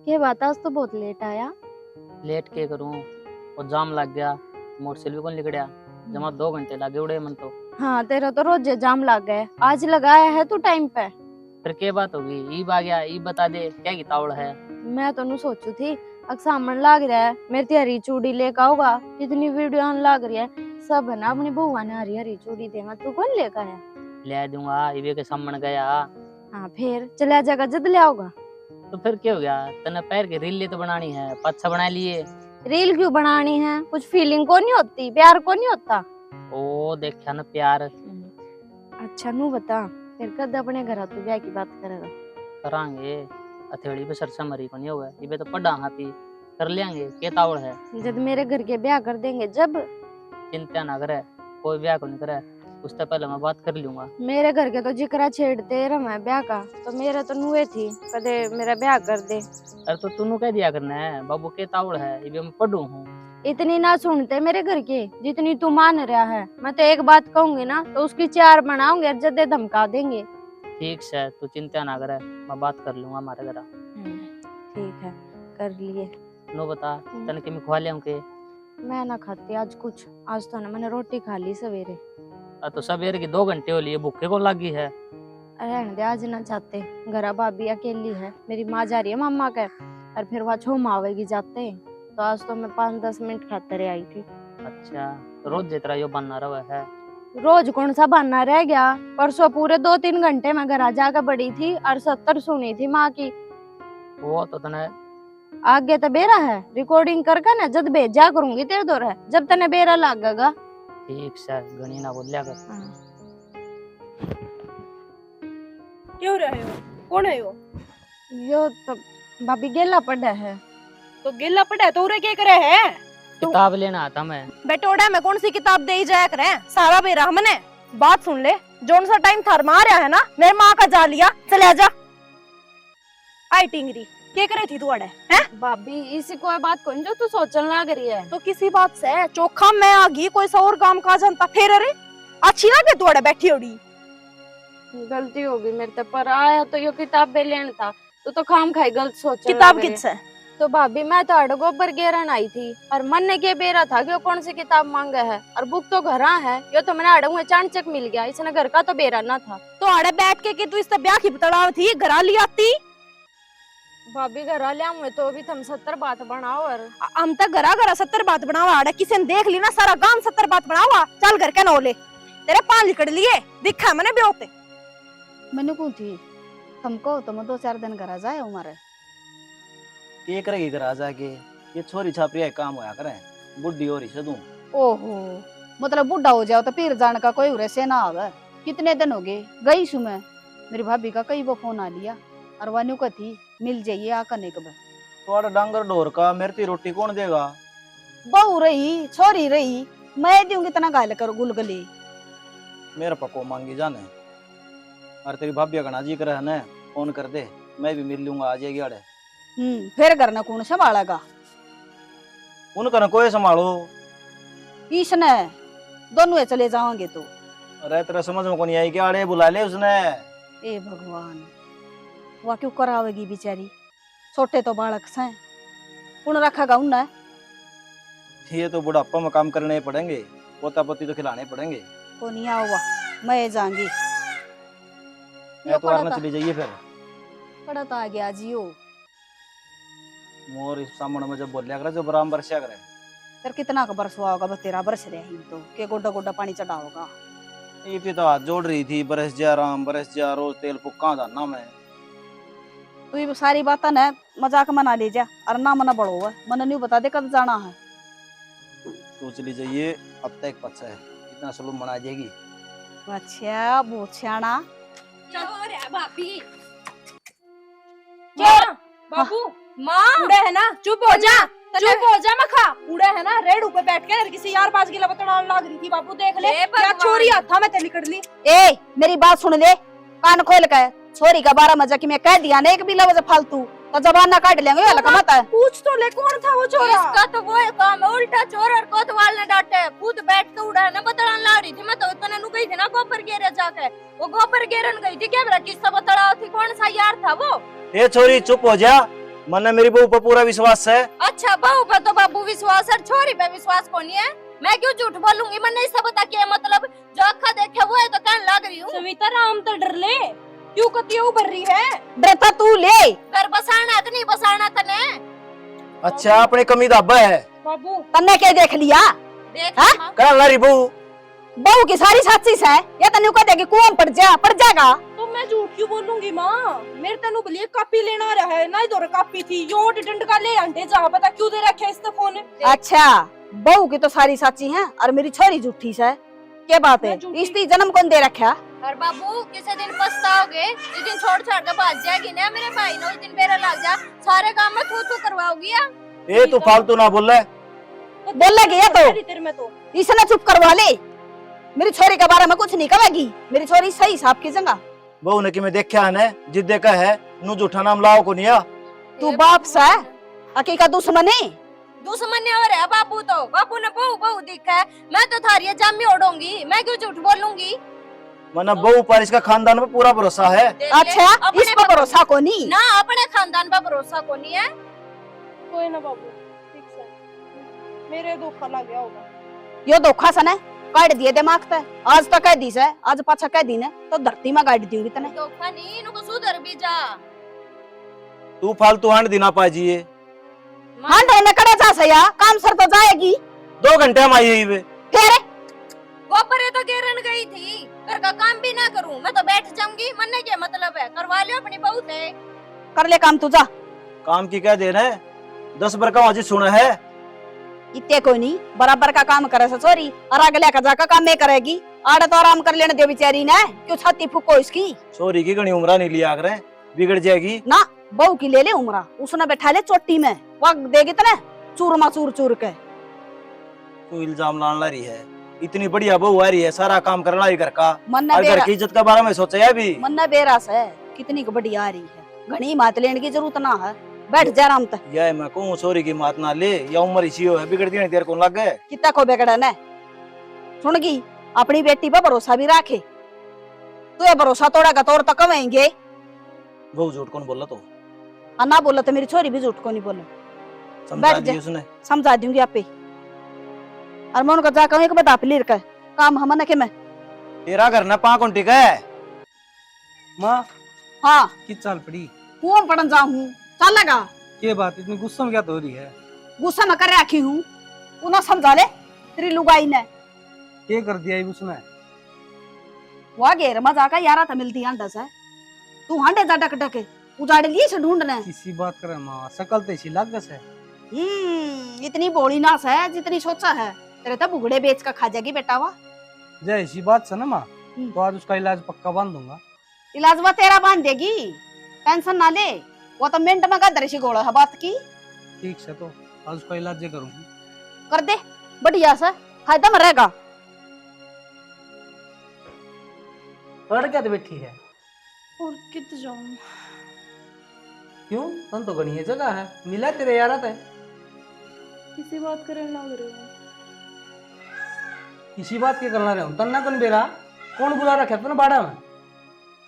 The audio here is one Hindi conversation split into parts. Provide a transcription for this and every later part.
क्या बात, आज तो बहुत लेट आया। लेट के करूं और जाम लग गया, मोटरसाइकिल भी कौन लिकड़िया। जमा 2 घंटे लगे उड़े मन तो। हाँ, तेरा तो रोज जाम लग गए, आज लगाया है तू टाइम पे। फिर के बात होगी, ईब आ गया, ईब बता दे क्या की तावड़ है। मैं तो नु सोचू थी अब सामन लाग रहा है, मेरी हरी चूड़ी लेकर आओगा। कितनी वीडियो आने लाग रही है, सब है ना अपनी बुआ ने हरी हरी चूड़ी देगा, तू कौन लेकर आया। ले दूंगा, ईबे के सामने गया। हाँ फिर चला जाएगा, जद ले आओगा। तो फिर क्या हो गया, तने पैर के रील तो बनानी है, पाछा बना लिए। रील क्यों बनानी है, कुछ फीलिंग को नहीं होती, प्यार को नहीं होता। ओ देखा ना प्यार। अच्छा नू बता, फिर कद अपने घर तू ब्याह की बात करेगा। करांगे, हथेली पे सरसा मरी को नहीं हुआ, ईबे तो पड़ा हाथी कर लेंगे, के तावड़ है। जब मेरे घर के ब्याह कर देंगे जब। चिंता ना करे, कोई ब्याह को नहीं करे, उससे पहले मैं बात कर लूंगा। मेरे घर के तो जिक्रा छेड़ते रहा ब्याह का, तो मेरे तो नुए थी कदे मेरा ब्याह कर दे। अरे तो तूने कह दिया करना है, बाबू के तावड़ है, ईबे मैं पढ़ू हूँ। इतनी ना सुनते मेरे घर के जितनी तू मान रहा है। मैं तो एक बात कहूंगी ना तो उसकी 4 बनाऊंगे और जदे धमका देंगे। ठीक है, तू चिंता ना करे, मैं बात कर लूंगा हमारे घर। ठीक है, कर लिए। नो बता, तने के मैं खवा लिया के। मैं ना खाती आज कुछ, आज तो ना मैंने रोटी खा ली सवेरे। तो सवेरे की 2 घंटे हो लिए, भूखे को लगी है। रहने दे, आज ना चाहते। घर भाभी अकेली है, मेरी माँ जा रही है मामा के, और फिर वहाँ छो आवेगी जाते। तो आज तो मैं 5-10 मिनट खातर आई थी। अच्छा, तो रोज जितना यो बनना रहा है। रोज कौन सा बहाना रह गया, परसों पूरे 2-3 घंटे मैं घर जाकर बड़ी थी और 70 सुनी थी माँ की। वो तो तने आगे तो बेरा है, रिकॉर्डिंग करके ना जब भेजा करूंगी तेरे दौर है, जब तने बेरा लगेगा। ठीक है, गणी ना बोलिया कर। क्यों रहे हो, कौन है वो? यो तो भाभी गेला पड़ा है। तो गिल्ला पड़ा है तो उरे क्या करे है? किताब लेना आता मैं। बेटोड़ा में कौन सी किताब दे जाया करे, सारा बेरा हमने। बात सुन ले, जोन सा टाइम थर मारा है ना, मेरे माँ का जा लिया, चले जा। आई टिंगरी, क्या करे थी तू अड़े हैं? भाभी इसी कोई बात को जो तू सोचने लग रही है। तो किसी बात से चोखा मैं आ गई, कोई सा और काम का जनता फिर अरे अच्छी ना के तू अड़े बैठी होड़ी। गलती हो गई मेरे से, पर आया तो यो किताब पे लेना था, तो खाम खाई गलत सोच। किताब किससे? तो भाभी मैं तो अड़ गोबर गेरन आई थी और मन ने के बेरा था कि वो कौन सी किताब मांगा है, और बुक तो घर है, यो तो मैंने अड़ंगे चाणचक मिल गया, इसने घर का तो बेरा ना था। तो अड़े बैठ के कि तू इस ब्याह की बतड़ाव थी, घरा ली आती। भाभी घर ले आऊंगे तो भी तुम 70 बात बनाओ। और हम तक घरा घरा 70 बात बनावा, अड़े किसी ने देख ली ना सारा गांव 70 बात बनावा। चल घर के नौले तेरे 5 लिकड़ लिए दिखा मैंने ब्योते। मैंने कौन थी तुमको, तुम 2-4 दिन घर जाए हमारे के करेगी घर आ जाके, ये छोरी छापरी काम होया करे, बुढ़ी हो रही से तू। ओहो, मतलब बुढ़ा हो जाओ तो फिर जाने का कोई उरे से ना आवे। कितने दिन हो गए गई सु मैं, मेरी भाभी का कई वो फोन आ लिया और वानू का थी मिल जाइए आ करने के बाद। थोड़ा डांगर ढोर का मेरे ती रोटी कौन देगा? बहू रही छोरी रही, मैं दूंगी इतना गाल करो गुलगली। मेरे पको मांगी जाने, और तेरी भाभी का जी करे है ना, फोन कर दे, मैं भी मिल लूंगा, आ जाएगी अड़े। फिर घर ना कौन संभालेगा? उनका न कोई संभालो। इसने दोनों चले जाओगे तो। अरे तेरा समझ में कौन आई क्या, अड़े बुला ले उसने। ए भगवान, वह क्यों करावेगी बेचारी, छोटे तो बालक से कौन रखेगा उन्हें। ये तो बुढ़ापा में काम करने पड़ेंगे, पोता पोती तो खिलाने पड़ेंगे। को नहीं आवा, मैं जाऊंगी। एतवार न चली जाइए फिर। पड़ा तो आ गया जियो। मोर इस सामने में जब बोलिया करे जो बराम बरसिया करे। फिर कितना का बरस हुआ होगा, बस तेरा बरस रहा ही तो के गोडा गोडा पानी चढ़ा होगा। ये तो हाथ जोड़ रही थी, बरस जा राम बरस जा, रोज तेल फुक्का जाना मैं। तू ये सारी बात ना मजाक मना ले जा, और ना मना बड़ो है, मन नहीं बता दे कब जाना है। तो चली जाइए, अब तक पच्चा है, इतना सलूम मना जाएगी। अच्छा बहुत सियाना। चलो रे भाभी। क्या? बाबू माँ उड़े है ना, चुप हो जा, चुप हो जा मखा। उड़े है ना रेड ऊपर बैठ के किसी यार बाज की लपटड़ान लाग रही थी। बाबू देख ले क्या छोरी हाथा में ते निकल ली। ए मेरी बात सुन ले, कान खोल के, छोरी का 12 मजा की मैं कह दिया ना, एक भी लफ्ज फालतू तो जबान ना काट लेंगे। ये लगा मत है, पूछ तो ले कौन था वो छोरा। इसका तो वो काम है, उल्टा चोर और कोतवाल ने डांटे, खुद बैठ के उड़ा ना बतड़ान ला रही थी। मैं तो इतने नु गई थी ना गोबर गेरे जाके, वो गोबर गेरन गई थी क्या मेरा किस्सा बतड़ाओ थी, कौन सा यार था वो। ए छोरी चुप हो जा, मने मेरी बहू पर पूरा विश्वास है। अच्छा बहू पे तो बाबू विश्वास है, छोरी पे विश्वास कौन है? मैं क्यों झूठ बोलूंगी? मैंने इससे बता क्या मतलब, जो अखा देखे वो है तो कहने लग रही हूँ। सविता राम तो डर ले, क्यों कती उभर रही है? डरता तू ले। घर बसाना है कि नहीं बसाना तने? अच्छा अपने कमी दाबा है बाबू तन्ने क्या देख लिया? देख हाँ? हाँ? करा लारी बहू। बहू की सारी साची है, या तन्ने कह देगी कुआं पड़ जाएगा। तो मैं झूठ क्यों बोलूंगी माँ? मेरे तेनु बलिए कापी लेना रहा है, नहीं दो कापी थी यो डिडंड का ले आंटे जा पता क्यों दे रखे इस फोन। अच्छा बहू की तो सारी साची है और मेरी छोरी झूठी है, क्या बात है? मैं झूठी- इसकी जन्म कौन दे रखा? और बाबू किसी दिन पछताओगे, जिस दिन छोड़ छाड़ के भाग जाएगी ना मेरे भाई ने, उस दिन बेरा लग जा, सारे काम में तू करवाओगी। ए तू फालतू ना बोल रहा। बोल गया तो तेरे में तो इसने चुप करवा ले। मेरी छोरी के बारे में कुछ नहीं कहेगी, मेरी छोरी सही साहब की जगह। बहू ने कि मैं देखा है ने जिद्दे का है नु झूठा नाम लाओ को नहीं आ। तू बाप सा अकी का दुश्मन है। दुश्मन ने और है बाबू, तो बाबू ने बहू बहू दिखा है, मैं तो थारी जामी ओढ़ूंगी, मैं क्यों झूठ बोलूंगी? मना बहू पर इसका खानदान पे पूरा भरोसा है। देख ले, अच्छा अपने इस पर भरोसा को नहीं ना, अपने खानदान पर भरोसा को नहीं है। कोई ना बाबू, ठीक से मेरे धोखा लग गया होगा। यो धोखा सने काट दिए दिमाग ते। आज तो कह दी से, आज पाछा कह दी ने तो धरती में गाड़ दूंगी तने। धोखा नहीं, इनको सुधर भी जा। तू फालतू हांड दिना पाजिए। हां ने कड़े जा सया काम सर तो जाएगी। 2 घंटे में आई है वे। फिर गोपरे तो गेरन गई थी, घर का काम भी ना करूं मैं तो बैठ जाऊंगी, मन ने क्या मतलब है? करवा लियो अपनी बहू से। कर ले काम तू जा। काम की क्या देर है? 10 बार का वाजी सुना है। इतने कोई नहीं बराबर का काम करे ससुरी और अगले का जाकर काम में करेगी। आड़े तो आराम कर लेने दे बेचारी ने, क्यों छाती फूको इसकी? छोरी की घनी उम्र नहीं लिया करे, बिगड़ जाएगी। ना बहू की ले ले उम्रा, उसने बैठा ले चोटी में, वक्त देगी तने चूरमा चूर चूर के। तू इल्जाम लान ला रही है, इतनी बढ़िया बहू आ रही है, सारा काम करना ही घर का, मन और घर बेरा की इज्जत के बारे में सोचा है अभी। मन बेरास है, कितनी बढ़िया आ रही है, घनी मात लेने की जरूरत ना है, बैठ जा आराम तक। यह मैं कहूँ छोरी की मात ना ले, या उम्र इसी हो है, बिगड़ती नहीं देर को लग गए। कितना को बेगड़ा ने सुनगी, अपनी बेटी पर भरोसा भी रखे, तू ये भरोसा तोड़ेगा तो और तो कमाएंगे। बहू झूठ कौन बोला? तो ना बोला तो मेरी छोरी भी झूठ को नहीं बोले, समझा बैठ दी जा। उसने। समझा दूंगी आपे। और मैं उनका जाकर एक बता प्लीर का काम हमने के मैं। तेरा घर ना 5 घंटे का है। माँ हाँ की चाल पड़ी? कुआं पड़न जाऊँ चलेगा? ये बात इतनी गुस्सा में क्या तो हो रही है? गुस्सा में कर रखी हूँ, उन्हें समझा ले तेरी लुगाई ने। क्या कर दिया उसने? वह घेर में जाकर यारा था मिलती अंडा से, तू हांडे जा डक डके उजाड़ लिए से ढूंढने। किसी बात करे माँ, सकल तो इसी लग है। इतनी बोली ना है जितनी सोचा है, तेरे तो बुगड़े बेच कर खा जाएगी बेटा। वा जय इसी बात से ना माँ, तो आज उसका इलाज पक्का बांध दूंगा। इलाज वो तेरा बांध देगी, टेंशन ना ले, वो तो मिनट में गदर सी गोड़ा है बात की। ठीक से, तो आज उसका इलाज करूंगी। कर दे बढ़िया सा, फायदा में रहेगा। पढ़ क्या तो बैठी है? और कित जाऊं? क्यों? तन तो गणी है जगह है, मिला तेरे यार है। किसी बात करने लग रहे हो? इसी बात के करना रहे हूँ, तन्ना कौन बेरा? कौन बुला रखा है तूने बाड़ा में?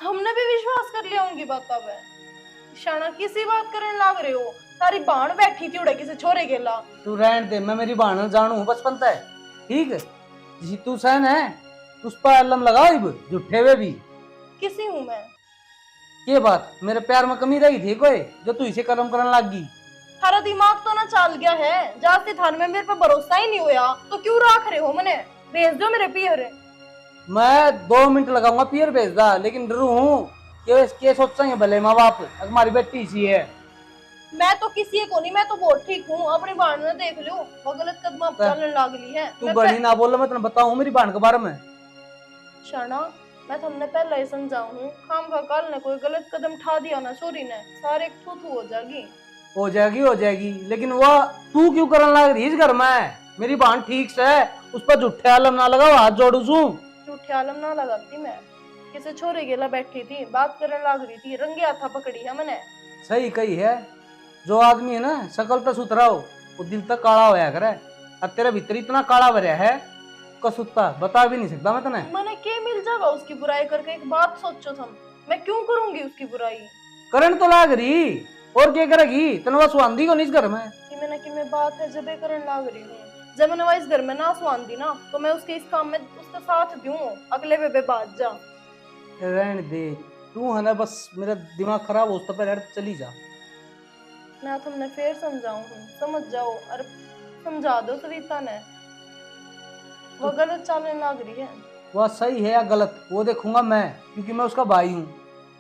हमने भी विश्वास कर लिया उनकी बात अब है। शाना किसी बात करने लग रहे हो? तारी बाण बैठी थी उड़े किसी छोरे गेला। तू रहन दे, मैं मेरी बहन जानू हूँ बचपन से, ठीक है? जिसी तू सहन है उस पर अल्लम लगाओ, इब झूठे हुए भी। किसी हूँ मैं? ये बात मेरे प्यार में कमी रही थी कोई, जो तू इसे कलम करने लग गई? थारा दिमाग तो ना चल गया है, जाते थान में मेरे पे भरोसा ही नहीं हुआ तो क्यों रख रहे हो? मने भेज दो मेरे पियर। मैं 2 मिनट लगाऊंगा पियर भेज दा, लेकिन डरू हूँ कि सोचेंगे भले माँ बाप हमारी बेटी इसी है। मैं तो किसी को नहीं, मैं तो बहुत ठीक हूँ, अपनी बहन ने देख लो वो गलत कदम अब चलने लागली है। तू गणी ना बोल, मैं तुम्हें बताऊँ मेरी बहन के बारे में। शाना मैं तुमने पहले ही समझाऊं, खाम खा कल ने कोई गलत कदम उठा दिया ना छोरी ने, सारे थू थू हो जाएगी। हो जाएगी, लेकिन वो तू क्यों करने लग रही इस घर में? मेरी बहन ठीक से है, उस पर झूठे आलम ना लगाओ, हाथ जोड़ू छू। झूठे आलम ना लगाती मैं, किसी छोरे गेला बैठी थी, बात करने लग रही थी, रंगे हाथा पकड़ी है मैंने। सही कही है, जो आदमी है ना शकल तक सुथरा हो वो दिल तक काला होया करे, और तेरे भीतर इतना काला भरया है कसुत्ता बता भी नहीं सकता मैं तने। मैंने क्या मिल जाएगा उसकी बुराई करके? एक बात सोचो तुम, मैं क्यों करूंगी उसकी बुराई? करंट तो लाग रही, और क्या करेगी? तनवा सुहांदी को नहीं इस घर में। कि मैं बात है जब करन लाग रही हूँ। जब मैंने इस घर में ना सुहांदी ना तो मैं उसके इस काम में उसका साथ दूं। अगले बेबे बात जा। रहने दे, तू है ना बस मेरा दिमाग खराब हो तो पहले चली जा। मैं तुमने फिर समझाऊं हूँ, समझ जाओ और समझा दो सविता ने, वो गलत चलने लग रही है। वह सही है या गलत वो देखूंगा मैं, क्योंकि मैं उसका भाई हूँ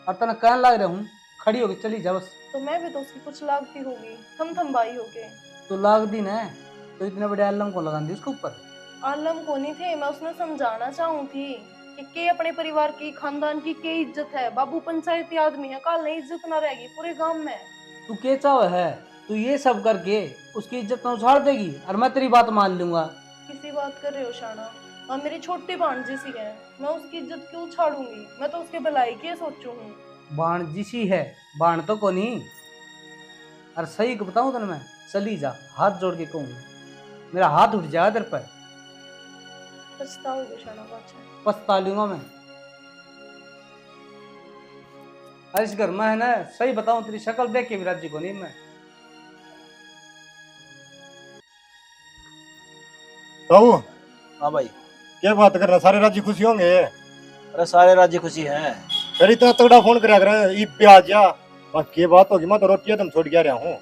और तना कहने लग रहा हूँ खड़ी होके चली जा बस। तो मैं भी तो उसकी कुछ लागती होगी, थम भाई होके। तो लाग दी ना, तो इतने बड़े आलम को लगा दी उसके ऊपर। आलम को नहीं थे, मैं उसने समझाना चाहूँ थी कि के अपने परिवार की खानदान की के इज्जत है। बाबू पंचायती आदमी है, कल नहीं इज्जत ना रहेगी पूरे गांव में। तू क्या चाह है? तू ये सब करके उसकी इज्जत ना उछाड़ देगी और मैं तेरी बात मान लूंगा। किसी बात कर रहे हो शाना? और मेरी छोटी भांजी सी है, मैं उसकी इज्जत क्यों छाड़ूंगी? मैं तो उसके भलाई के सोचू हूँ। बाण जिसी है, बाण तो को नहीं। और सही को बताऊं तेने मैं, चली जा, हाथ जोड़ के कहूँ, मेरा हाथ उठ जाएगा तेरे पर। पछताओगे शाना बादशाह। पछता लूंगा मैं। और इस घर में है ना, सही बताऊं तेरी शक्ल देख के भी राजी को नहीं मैं। तो हाँ भाई। क्या बात कर रहा, सारे राज्य खुशी होंगे? अरे सारे राज्य खुशी हैं। फिर इतना तगड़ा फोन करा कर ई पे आ जा। बाकी ये बात होगी, मैं तो रोटी तुम छोड़ के आ रहा हूँ।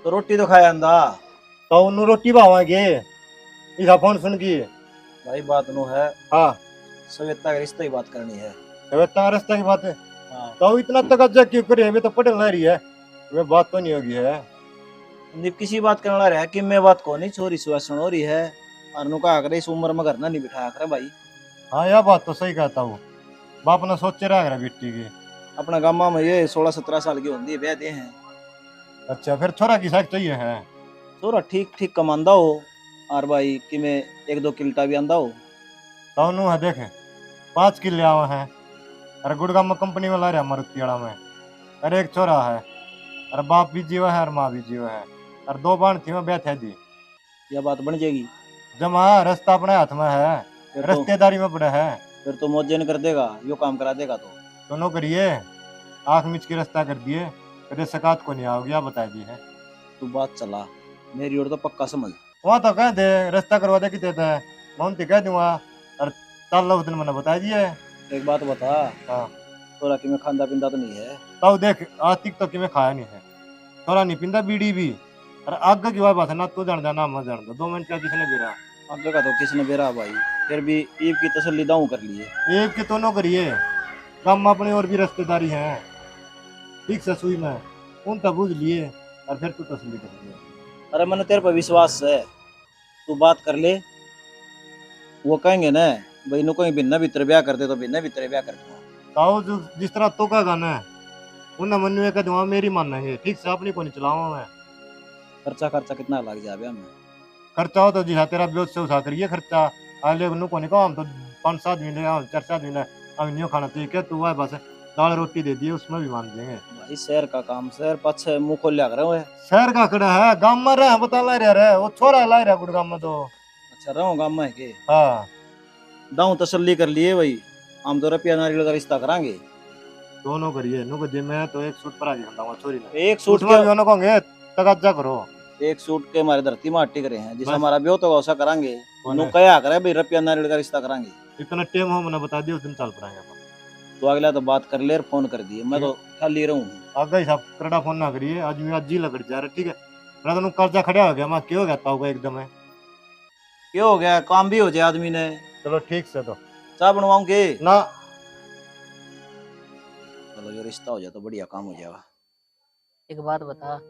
तो रोटी तो खाया अंदा। तो उन रोटी भावांगे इसका फोन सुन की। भाई बात नो है, हाँ सवेता के रिश्ते की बात करनी है। सवेता रास्ता की बात है। हाँ। तो इतना तगड़ा क्यों करे? अभी तो पढ़ रही है, वे बात तो नहीं होगी है। निप किसी बात करना रहा है कि मैं बात को नहीं, छोरी सुबह सुनो रही है और नु कहा करे इस उम्र में घर ना नहीं बिठाया करे भाई। हाँ यह बात तो सही कहता हूँ, बाप ने सोचे रहा है बेटी की। अपना गामा में ये 16-17 साल की होती है, ब्याह दे हैं। अच्छा फिर छोरा की साइड चाहिए है? छोरा ठीक ठीक कमांदा हो और भाई कि मैं 1-2 किल्टा भी आंदा हो। तो नु है देखे 5 किले आवा है। अरे गुड़गांव में कंपनी में ला रहा मारुतियाड़ा में। अरे एक छोरा है, अरे बाप भी जीवा है और माँ भी जीवा है, और 2 बाण थी मैं ब्याह दी। यह बात बन जाएगी। जमा रास्ता अपने हाथ में है, फिर तो रिश्तेदारी में पड़ा है। फिर तो मौजे न कर देगा, यो काम करा देगा। तो दोनों करिए, आंख मिच के रास्ता कर दिए, कदे सकात को नहीं आओगे, आप बता दी है। तू बात चला, मेरी ओर तो पक्का समझ। वहाँ तो कह दे रास्ता करवा दे कितने है, मैं उनसे कह दूंगा। और चल उस दिन मैंने बता दिए। एक बात बता, हाँ छोरा कि मैं खांदा पिंदा तो नहीं है? तो देख आज तक तो कि मैं खाया नहीं है, थोड़ा नहीं पिंदा बीड़ी भी। और आगे की बात है ना, तू जान ना मैं जान 2 मिनट का किसने गिरा। आगे का तो किसने बेरा भाई, फिर भी ईब की तसल्ली दाऊं कर लिए। एक के दोनों करिए, कम अपने और भी रिश्तेदारी है, ठीक से सुई में उन तक बुझ लिए और फिर तू तसल्ली कर लिया। अरे मैंने तेरे पर विश्वास है, तू बात कर ले। वो कहेंगे ना भाई नु कोई भिन्न भीतर ब्याह कर दे तो भिन्न भीतर ब्याह कर दूंगा। ताऊ जो जिस तरह तो का गाना है उन्हें मन में कह दूंगा, मेरी मानना है ठीक से अपनी को नहीं चलावा मैं। खर्चा कितना लग जाए ब्याह में? खर्चा हो तो जी हाँ तेरा ब्योज से उठा करिए खर्चा। आले नु को नहीं कहा, हम तो 5-7 महीने 4-7 महीने अब नहीं खाना चाहिए क्या तू है, बस दाल रोटी दे दिए उसमें भी मान देंगे। भाई शहर का काम, शहर पाछे मुंह खोल लिया करे। शहर का खड़ा है, गांव में रहे बता ला रहा वो छोरा ला रहा गुड़गांव में तो। अच्छा रहो गाँव में के हाँ दाऊं तसल्ली कर लिए भाई, हम तो रुपया नारियल का रिश्ता करांगे। दोनों करिए नु जिम में तो एक सूट पर आ गया छोरी ने, एक सूट उसमें भी के दोनों कहोगे तगाजा करो। एक सूट के हमारे धरती में टिक रहे हैं, जिसे बस। हमारा ब्याह तो वैसा करांगे। कौन नु है? कया करे भाई रुपया नारियल का रिश्ता करांगे। इतना टाइम हो मैंने बता दिया, उस दिन चल पड़ेंगे अपन। तो अगला तो बात कर ले और फोन कर दिए, मैं तो खाली रहूं। आगे हिसाब करड़ा फोन ना करिए, आज मैं आज ही लगड़ जा रहा ठीक है। मैं तो कर्जा खड़ा हो गया, मैं क्यों कहता होगा एकदम है। क्या हो गया, काम भी हो जाए आदमी ने। चलो ठीक से तो चाय बनवाऊं के? ना चलो जो रिश्ता हो जाए तो बढ़िया काम हो जाएगा। एक बात बता,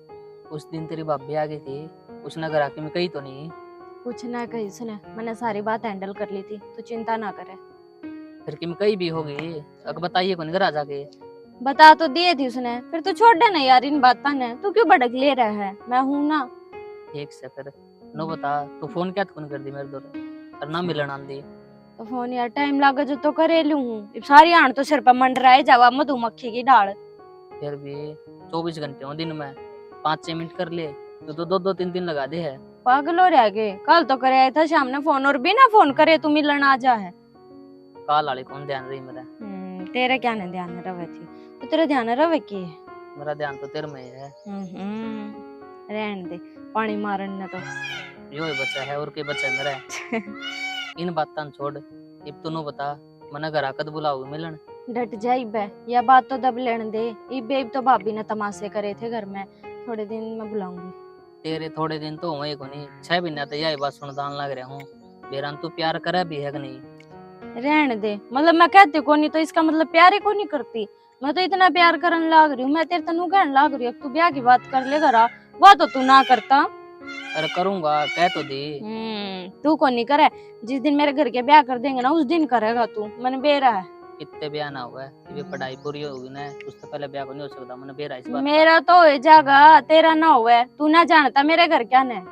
उस दिन तेरी भाभी आ गई थी, उसने घर आके मैं कही तो नहीं? कुछ ना कही उसने, मैंने सारी बात हैंडल कर ली थी, तो चिंता ना करे। फिर कि मैं कही भी होगी, अगर बताइए कौन घर आ जाके। बता तो दिए थी उसने, फिर तो छोड़ देना यार इन बातों ने, तू क्यों भड़क ले रहा है, मैं हूं ना। ठीक से फिर नो बता, तू फोन क्या कौन कर दी मेरे दो और ना मिलन आंदी? तो फोन यार टाइम लागे जो तो करे लू हूँ, सारी आण तो सिर पर मंडराए जावा मधुमक्खी की ढाल। फिर भी 24 घंटे हो दिन में, 5-6 मिनट कर ले तो 2-2-3 दिन लगा दे है। पागल हो रह गए, कल तो करे आया था शाम ने फोन, और बिना फोन करे तू मिलन आ जा है। काल वाले कौन ध्यान रही मेरा? तेरे क्या ने ध्यान रवे थी, तो तेरा ध्यान रवे की मेरा ध्यान तो तेरे में ही है। रहने दे, पानी मारन न तो। यो ही बच्चा है और के बच्चा है मेरा। इन बातां छोड़, इब तू बता मना घर आकत बुलाओगे मिलन? डट जाई बे, यह बात तो दब लेने दे। बेब तो भाभी ने तमाशे करे थे घर में, थोड़े दिन में बुलाऊंगी। तेरे थोड़े दिन तो हुए को नहीं, 6 महीने तो यही बात सुनदान लग रहा हूँ। बेरान तू प्यार करे भी है कि नहीं? रहने दे, मतलब मैं कहती को नहीं तो इसका मतलब प्यार ही को नहीं करती। मैं तो इतना प्यार करने लाग रही हूँ, मैं तेरे तनु कहने लाग रही हूँ तू ब्याह की बात कर ले घरा, वो तो तू ना करता। अरे करूंगा, कह तो दी। तू को नहीं करे, जिस दिन मेरे घर के ब्याह कर देंगे ना उस दिन करेगा तू, मैंने बेरा है। इतने ब्याह ना हुआ है, ये पढ़ाई पूरी होगी ना, उससे पहले ब्याह को नहीं हो सकता। मैंने बेरा इस बात मेरा तो हो जाएगा, तेरा ना हुआ। तू ना जानता मेरे घर क्या ने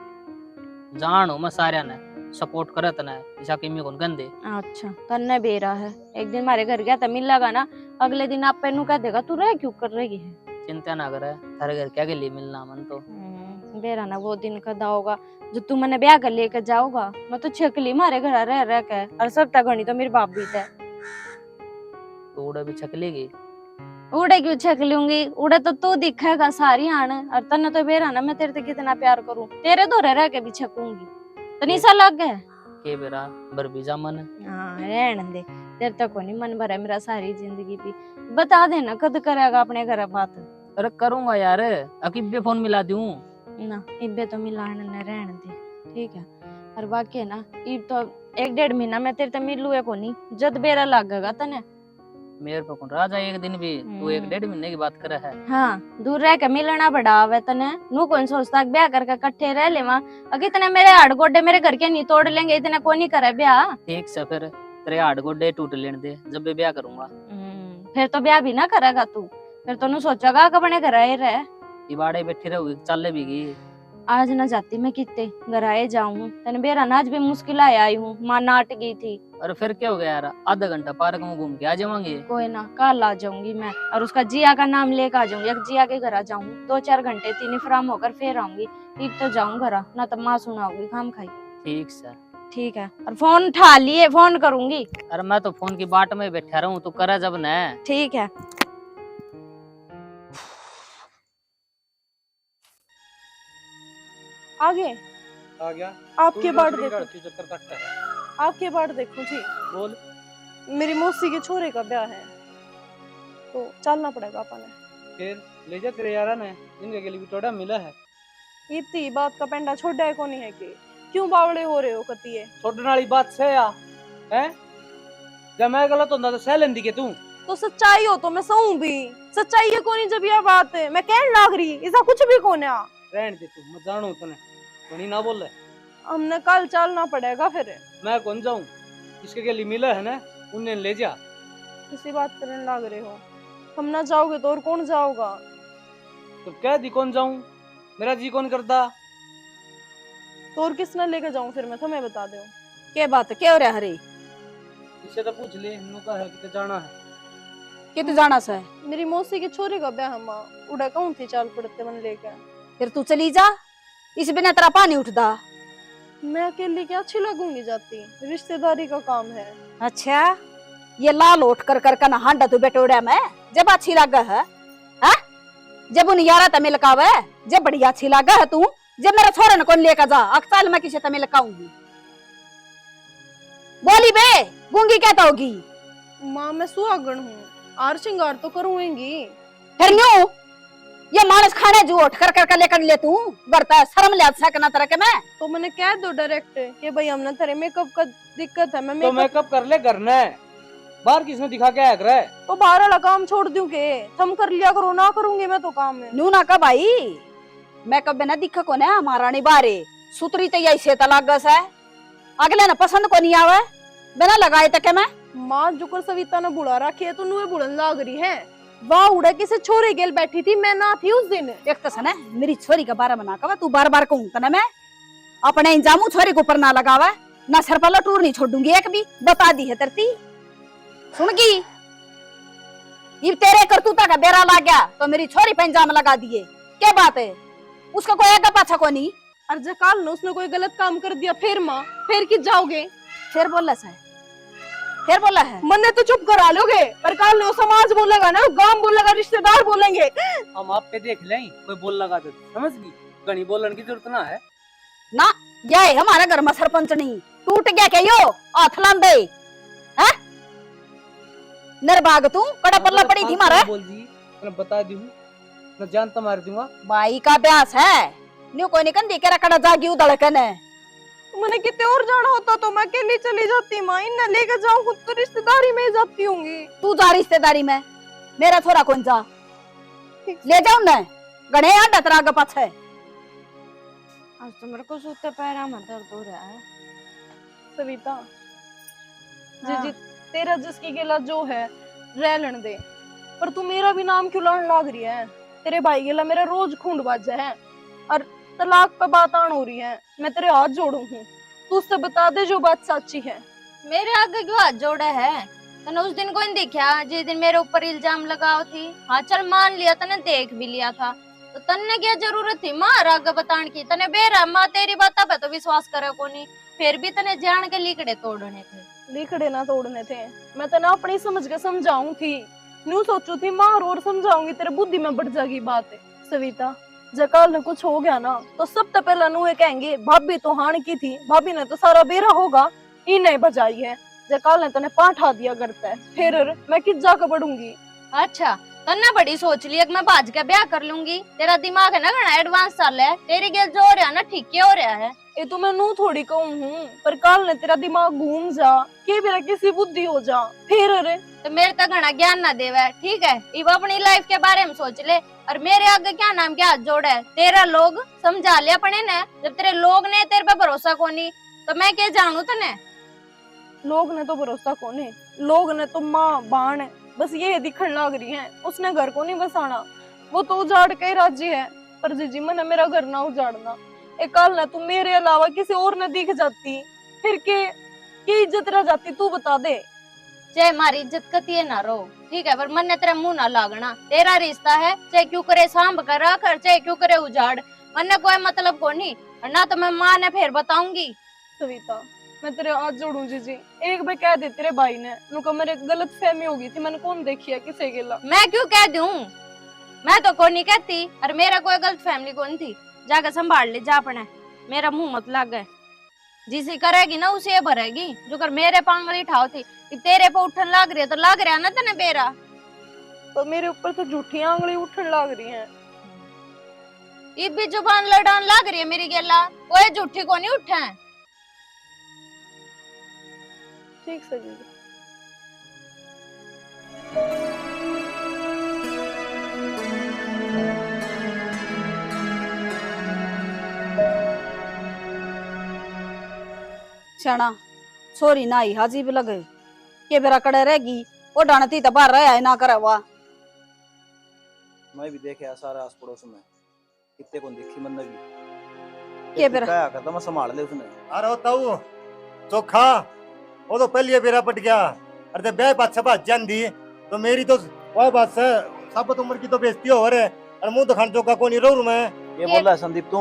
जानो, मैं सारे ने सपोर्ट करत ना ऐसा किमी कोन गंदे। अच्छा तन्ने बेरा है, एक दिन हमारे घर गया था मिल लगा ना, अगले दिन आप पेनू कह देगा तू रह क्यों कर रही है। चिंता ना करे, थारे घर क्या के लिए मिलना मन तो बेरा ना वो दिन कदा होगा जो तू मैंने ब्याह कर लेकर जाओगा। मैं तो छकली मारे घर रह रह के, और सबटा घनी तो मेरी बाप भी थे। तो उड़े भी छकलेगी। उड़े क्यों छक लूंगी, उड़े तो तू दिखेगा सारी आन, और तन्ने तो बेरा ना मैं तेरे से कितना प्यार करूं, तेरे दो रह के भी छकूंगी। तनी सा लग गए के बेरा बर बीजा मन। हाँ रहने दे, तेरे तक को नहीं मन भरा मेरा सारी जिंदगी भी। बता देना कद करेगा अपने घर बात। अरे करूंगा यार, अकीब भी फोन मिला दूं ना इब्बे तो मिलाने न रहने दे, ठीक है। और बाकी है ना, इब तो 1-1.5 महीना मैं तेरे से मिलू है को नहीं, जद बेरा लगेगा तने। मेरे पे कौन राजा एक दिन भी, तू 1-1.5 महीने की बात करे है। हाँ दूर रह के मिलना बड़ा आवे तने, नू कौन सोचता ब्याह करके इकट्ठे रह लेवा। अगर इतने मेरे हाड़ गोडे मेरे घर के नहीं तोड़ लेंगे, इतने को नहीं करे ब्याह। ठीक से फिर तेरे हाड़ गोडे टूट लेने दे, जब भी ब्याह करूंगा। फिर तो ब्याह भी ना करेगा तू, फिर तो नू सोचेगा कि अपने घर आए रहे। इबाड़े बैठी रहोगी, चल भी गई। आज न जाती मैं कितने घर आए जाऊं, तने बेरा ना आज भी मुश्किल आई हूँ, माँ नाट गई थी। अरे फिर क्या हो गया यार, आधा घंटा पार्क में घूम के आ जाएंगे। कोई ना, कल आ जाऊंगी मैं, और उसका जिया का नाम लेकर आ जाऊंगी। एक जिया के घर आ जाऊंगी, 2-4 घंटे तीन फ्राम होकर फिर आऊंगी। अब तो जाऊं घर, ना तो माँ सुनाऊंगी खाम खाई। ठीक सर, ठीक है, और फोन उठा लिए, फोन करूंगी। अरे मैं तो फोन की बाट में बैठा रहूं, तू करे जब न। ठीक है। आगे आ गया आपके बाट देखो, चक्कर काटता है। आपके बाट देखो जी। बोल। मेरी मौसी के छोरे का ब्याह है, तो चलना पड़ेगा अपन। फिर ले जा तेरे यारा ने, इनके के लिए बिटोड़ा मिला है। इतनी बात का पेंडा छोड़ा है को नहीं है कि क्यों बावड़े हो रहे हो कतिये। छोड़ने वाली बात से या है, जब मैं गलत होता तो सह लेंदी के तू। तो सच्चाई हो तो मैं सहूं भी, सच्चाई है को नहीं जब यह बात है मैं कहने लाग रही, ऐसा कुछ भी को ना। रहने दे तू, मैं जानू तने कोनी ना बोल। हमने कल चलना पड़ेगा फिर। मैं कौन जाऊं, इसके के लिए मिला है ना, उन्हें ले जा। किसी बात करने लाग रहे हो, हम ना जाओगे तो और कौन जाओगा। तो कह दी कौन जाऊं, मेरा जी कौन करता। तो और किसने लेके जाऊं फिर मैं, तुम्हें बता दो। के बात क्या हो रहा हरे, इससे तो पूछ ले, इनका है कि जाना है। कित जाना सा है? मेरी मौसी की छोरी का ब्याह माँ उड़ा कहूं थी चाल पड़ते मन लेके। फिर तू चली जा, इस बिना तेरा पानी उठदा। मैं अकेली क्या अच्छी लगूंगी जाती, रिश्तेदारी का काम है। अच्छा, ये लाल उठ कर कर ना हांडा तू बेटोड़ा में जब अच्छी लगा है, हाँ? जब उन यारा तमिल कावे, जब बढ़िया अच्छी लगा है तू, जब मेरा छोरा न कौन लेकर जा, अक्साल मैं किसे तमिल काऊंगी। बोली बे, गूंगी कहता होगी। माँ मैं सुहागण हूँ, आर श्रृंगार तो करूंगी। फिर न्यू ये मानस खाने जो उठ कर कर लेकर ले तू बरता शर्म ले अच्छा करना तरह के मैं। तो मैंने कह दो डायरेक्ट कि भाई हमने तेरे मेकअप का दिक्कत है, मैं तो मेकअप कर ले घर ने, बाहर किसने दिखा के आया करे। तो बाहर वाला काम छोड़ दूं के तुम कर लिया करो, ना करूंगी मैं तो काम है। न्यू ना का भाई, मेकअप बिना दिखा को ना महारानी बारे सुतरी तो ऐसे तलागस है, अगले ना पसंद को नहीं आवे बिना लगाए तक मैं। माँ जुकर सविता ने बुला रखी है तो नुए बुलन लाग रही है। वाह उड़ा किसे छोरे गेल बैठी थी, मैं ना थी उस दिन। एक तो सने मेरी छोरी का बारे में ना कवा, तू बार बार कहूं तना मैं अपने इंजामू छोरी के ऊपर ना लगावा, ना सर पर लटूर नहीं छोड़ूंगी एक भी, बता दी है तरती। सुन की ये तेरे करतूता का बेरा ला गया तो मेरी छोरी पे इंजाम लगा दिए, क्या बात है? उसका कोई आगे पाछा को नहीं। अर्ज काल ने उसने कोई गलत काम कर दिया फिर माँ, फिर कि जाओगे? फिर बोल सा फिर बोला है मन्ने तो चुप करा लोगे, पर कल वो समाज बोलेगा ना, गांव बोलेगा, रिश्तेदार बोलेंगे। हम आप पे देख लें, कोई बोल लगा दे, समझ गई? गणी बोलने की जरूरत ना है। ना ये हमारे घर में सरपंच नहीं टूट गया क्या यो हाथ लांदे हैं? निर्भाग तू कड़ा पल्ला पड़ी थी मारा बोल जी, मैं बता दी हूँ, मैं जान तो मार दूंगा। भाई का ब्यास है न्यू कोई निकन दी के रखड़ा जागी उधड़कन है। मैंने कितने और जाना होता तो मैं अकेली चली जाती, माँ इन्हें लेकर जाऊं खुद तो रिश्तेदारी में जाती होंगी। तू जा रिश्तेदारी में, मेरा थोड़ा कौन जा ले जाऊं न गणे आडा तेरा आगे पाछे। आज तो मेरे को सूते पैरा में दर्द हो रहा है। सविता हाँ। जी तेरा जिसकी गिला जो है रह लेने दे, पर तू मेरा भी नाम क्यों लाने लाग रही है? तेरे भाई गिला मेरा रोज खूंड बाजा है और तलाक पे बात आन हो रही है। मैं तेरे हाथ जोड़ू हूँ, तू उससे बता दे जो बात सच्ची है। मेरे आगे क्यों हाथ जोड़ा है? तने उस दिन कोई देखा जिस दिन मेरे ऊपर इल्जाम लगाओ थी? हाँ चल मान लिया, तने देख भी लिया था, तो तन्ने क्या जरूरत थी माँ आगे बताने की? तने बेरा माँ तेरी बात पे तो विश्वास करे को नहीं, फिर भी तने जान के लिकड़े तोड़ने थे। लिखड़े ना तोड़ने थे, मैं तेने अपनी समझ के समझाऊं थी, न्यू सोचू थी माँ और समझाऊंगी, तेरे बुद्धि में बढ़ जाएगी बात है। सविता जकाल ने कुछ हो गया ना तो सब तो पहला नुए कहेंगे भाभी तो हाण की थी, भाभी ने तो सारा बेरा होगा ही नहीं बजाई है, जकाल ने तने पाठा दिया करता है, फिर मैं किस जाकर बढ़ूंगी? अच्छा तन्ने बड़ी सोच ली मैं बाज के ब्याह कर लूंगी, तेरा दिमाग है ना घना एडवांस चल है, तेरी गेल जो हो रहा है ना ठीक क्या हो रहा है? ये तो मैं नू थोड़ी कहूँ हूँ, पर काल ने तेरा दिमाग घूम जा के मेरा किसी बुद्धि हो जा फिर। अरे तो मेरे तक घना ज्ञान ना देवे, ठीक है? इब अपनी लाइफ के बारे में सोच ले, और मेरे आगे क्या नाम क्या हाथ जोड़ा है? तेरा लोग समझा लिया अपने ने, जब तेरे लोग ने तेरे पे भरोसा को नहीं तो मैं क्या जानू तने? लोग ने तो भरोसा कोने, लोग ने तो माँ बाण बस ये दिखन लाग रही है, उसने घर को नहीं बसाना, वो तो उजाड़ के ही राजी है। पर जीजी मैंने मेरा घर ना उजाड़ना, एक काल ने तू मेरे अलावा किसी और ने दिख जाती फिर के इज्जत रह जाती, तू बता दे। चाहे हमारी इज्जत कती ना रहो, ठीक है, पर मन ने तेरा मुंह ना लागना, तेरा रिश्ता है, चाहे क्यों करे सांभ कर रख, चाहे क्यों करे उजाड़, मन ने कोई मतलब को नहीं, और ना तो मैं माँ ने फिर बताऊंगी। सविता मैं तेरे हाथ जोड़ू जीजी, एक बार कह दे तेरे भाई ने, नुका मेरे गलत फहमी होगी थी, मैंने कौन देखी है किसे गिला। मैं क्यों कह दूं? मैं तो कोई नहीं कहती, और मेरा कोई गलत फैमिली कौन थी, जाकर संभाल ले जा अपने, मेरा मुंह मत लग गए, जिसे करेगी ना उसे भरेगी, जो कर मेरे पांगली ठाव थी कि तेरे पे उठन लाग रही है तो लाग रहा ना तने बेरा। तो मेरे ऊपर तो झूठी आंगली उठन लाग रही हैं। ये भी जुबान लड़ान लाग रही है मेरी गेला, कोई झूठी को नहीं उठे। ठीक से जीजी। छाना छोरी ना ही हाजी भी लगे के बेरा कड़े रहेगी वो डांटती तो बाहर रहा है ना करे हुआ। मैं भी देखे सारा आस पड़ोस में कितने को देखी मन भी के बेरा क्या करता मैं संभाल ले उसने। अरे होता वो चोखा वो तो पहले बेरा पट गया, अरे जब ब्याह पाछा बात जान दी तो मेरी तो वह बात है, सब उम्र की तो बेइज्जती हो रहे, और मुंह तो खान चौका को नहीं रो मैं। ये बोल रहा है संदीप तू?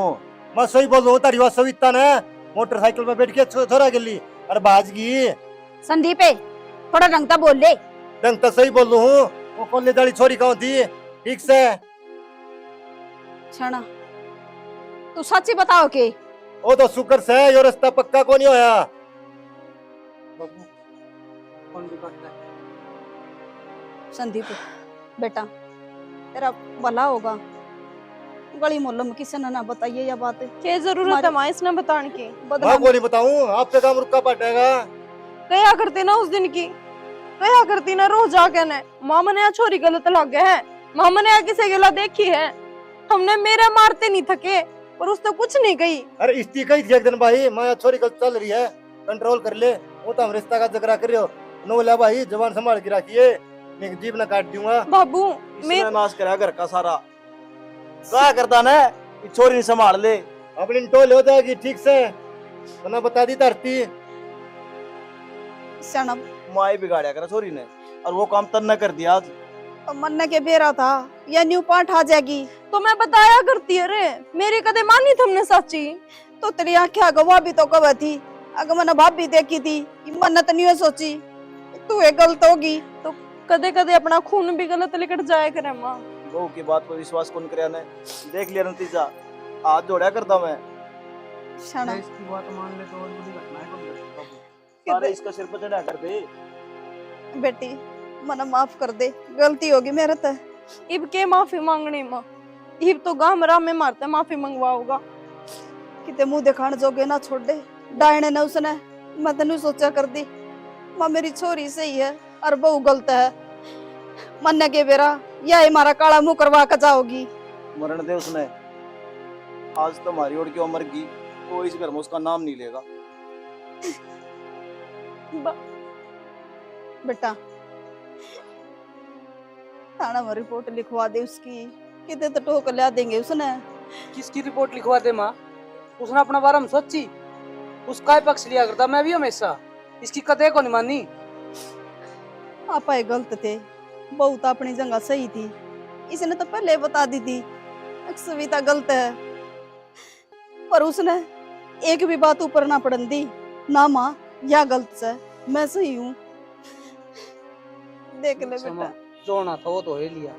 मैं सही बोल रहा हूँ, तारी बात सविता ने मोटरसाइकिल पे बैठ के छोरा गली और भाजगी। संदीप थोड़ा ढंग से बोल ले। ढंग तो सही बोल रहा हूँ, वो कोल्ले दाढ़ी छोरी कौन थी ठीक से? छाना तू सच्ची बताओ के वो तो शुक्र से यो रास्ता पक्का को नहीं होया। बाबू कौन भी करता है? संदीप बेटा तेरा भला होगा, गली मोहल्ले में किसी ने ना बताइए या बात क्या जरूरत है माँ इसने बताने की? मैं को नहीं बताऊं, आपसे काम रुका पड़ेगा। कया करती ना उस दिन की, कया करती ना रोज आके ने मामा ने छोरी गलत लग गए है, मामा ने किसे गला देखी है, हमने मेरे मारते नहीं थके पर उसने कुछ नहीं कही। अरे इस्ती कही थी एक दिन भाई, मैं छोरी गलत चल रही है कंट्रोल कर ले, वो तो हम रिश्ता का झगड़ा कर रहे हो, नो बोला भाई जबान संभाल के रखिए नहीं जीभ ना काट दूंगा। बाबू इसने नाश करा घर का सारा, क्या करता ना छोरी नहीं संभाल ले, अपनी टोल हो जाएगी ठीक से, वरना बता दी धरती। सनम माई बिगाड़या करा छोरी ने, और वो काम तन न कर दिया आज। मरने के बेरा था या न्यू पाठ आ जाएगी तो मैं बताया करती है रे, मेरी कदे मानी तुमने सच्ची? तो तेरी आंखें गवा भी तो कब थी, अगर मैंने भाभी देखी थी मन्नत नहीं सोची तू ये गलत होगी। तो कदे कदे अपना खून भी गलत लिकट जाए करे माँ। बहू की बात पर विश्वास कौन करे ने, देख लिया नतीजा, हाथ जोड़ा करता मैं। शाना इसकी बात मान ले तो और बड़ी घटना है बाबू। सारे इसका सिर पर चढ़ा कर दे। बेटी मना माफ कर दे, गलती होगी मेरे ते। इब के माफी मांगनी माँ, इब तो गामरा में मारते माफी मंगवाऊंगा। किते मुंह दिखाने जोगे ना छोड़ दे। डायने ने उसने मैं तेन सोचा कर दी, मां मेरी छोरी सही है और बहू गलत है। मन के बेरा यही हमारा काला मुंह करवा के जाओगी। मरण दे उसने, आज तुम्हारी ओर की उम्र की कोई इस घर में उसका नाम नहीं लेगा। बेटा थाना में रिपोर्ट लिखवा दे उसकी, किते तो टोक ला देंगे उसने। किसकी रिपोर्ट लिखवा दे माँ? उसने अपना बारे में सोची, उसका ही पक्ष लिया करता मैं भी हमेशा, इसकी कते को नहीं मानी। आपा ये गलत थे, बहू तो अपनी जगह सही थी, इसने तो पहले बता दी थी सविता गलत है, पर उसने एक भी बात ऊपर ना पड़न दी। ना माँ या गलत है, मैं सही हूँ। देख ले बेटा, जो होना था वो तो हो ही लिया।